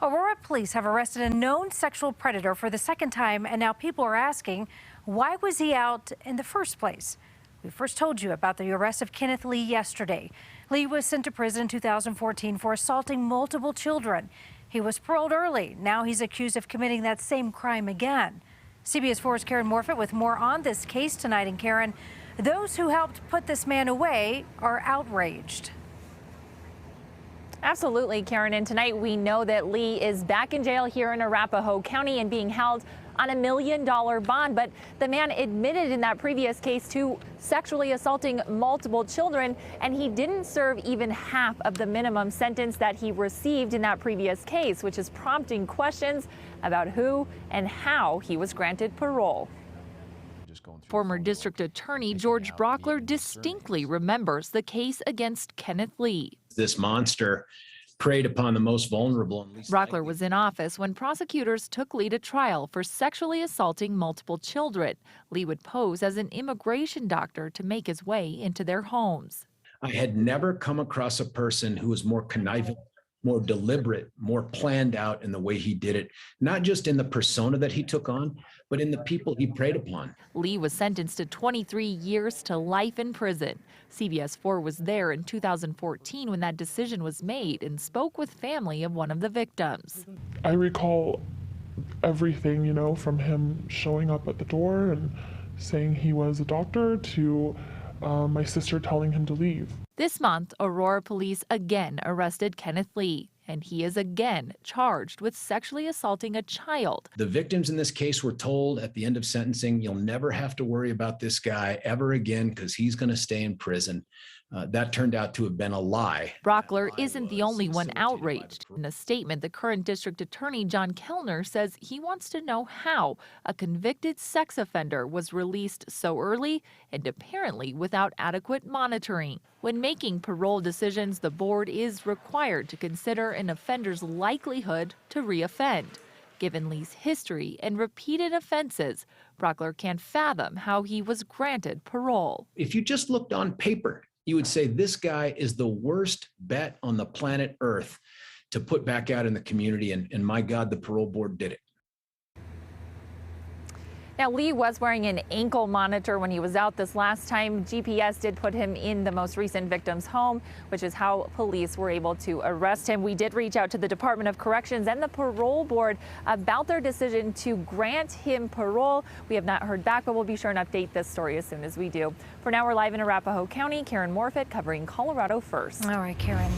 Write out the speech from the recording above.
Aurora police have arrested a known sexual predator for the second time, and now people are asking, why was he out in the first place? We first told you about the arrest of Kenneth Lee yesterday. Lee was sent to prison in 2014 for assaulting multiple children. He was paroled early. Now he's accused of committing that same crime again. CBS 4's Karen Morfitt with more on this case tonight. And Karen, those who helped put this man away are outraged. Absolutely, Karen. And tonight we know that Lee is back in jail here in Arapahoe County and being held on $1 million bond. But the man admitted in that previous case to sexually assaulting multiple children, and he didn't serve even half of the minimum sentence that he received in that previous case, which is prompting questions about who and how he was granted parole. Former District Attorney George Brauchler distinctly remembers the case against Kenneth Lee. This monster preyed upon the most vulnerable. Brauchler was in office when prosecutors took Lee to trial for sexually assaulting multiple children. Lee would pose as an immigration doctor to make his way into their homes. I had never come across a person who was more conniving, more deliberate, more planned out in the way he did it, not just in the persona that he took on, but in the people he preyed upon. Lee was sentenced to 23 years to life in prison. CBS 4 was there in 2014 when that decision was made and spoke with family of one of the victims. I recall everything, from him showing up at the door and saying he was a doctor to my sister telling him to leave. This month, Aurora police again arrested Kenneth Lee, and he is again charged with sexually assaulting a child. The victims in this case were told at the end of sentencing, you'll never have to worry about this guy ever again because he's going to stay in prison. That turned out to have been a lie. Brauchler isn't the only one outraged. In a statement, the current district attorney, John Kellner, says he wants to know how a convicted sex offender was released so early and apparently without adequate monitoring. When making parole decisions, the board is required to consider an offender's likelihood to reoffend. Given Lee's history and repeated offenses, Brauchler can't fathom how he was granted parole. If you just looked on paper, you would say this guy is the worst bet on the planet Earth to put back out in the community. And my God, the parole board did it. Now, Lee was wearing an ankle monitor when he was out this last time. GPS did put him in the most recent victim's home, which is how police were able to arrest him. We did reach out to the Department of Corrections and the parole board about their decision to grant him parole. We have not heard back, but we'll be sure and update this story as soon as we do. For now, we're live in Arapahoe County. Karen Morfitt covering Colorado First. All right, Karen.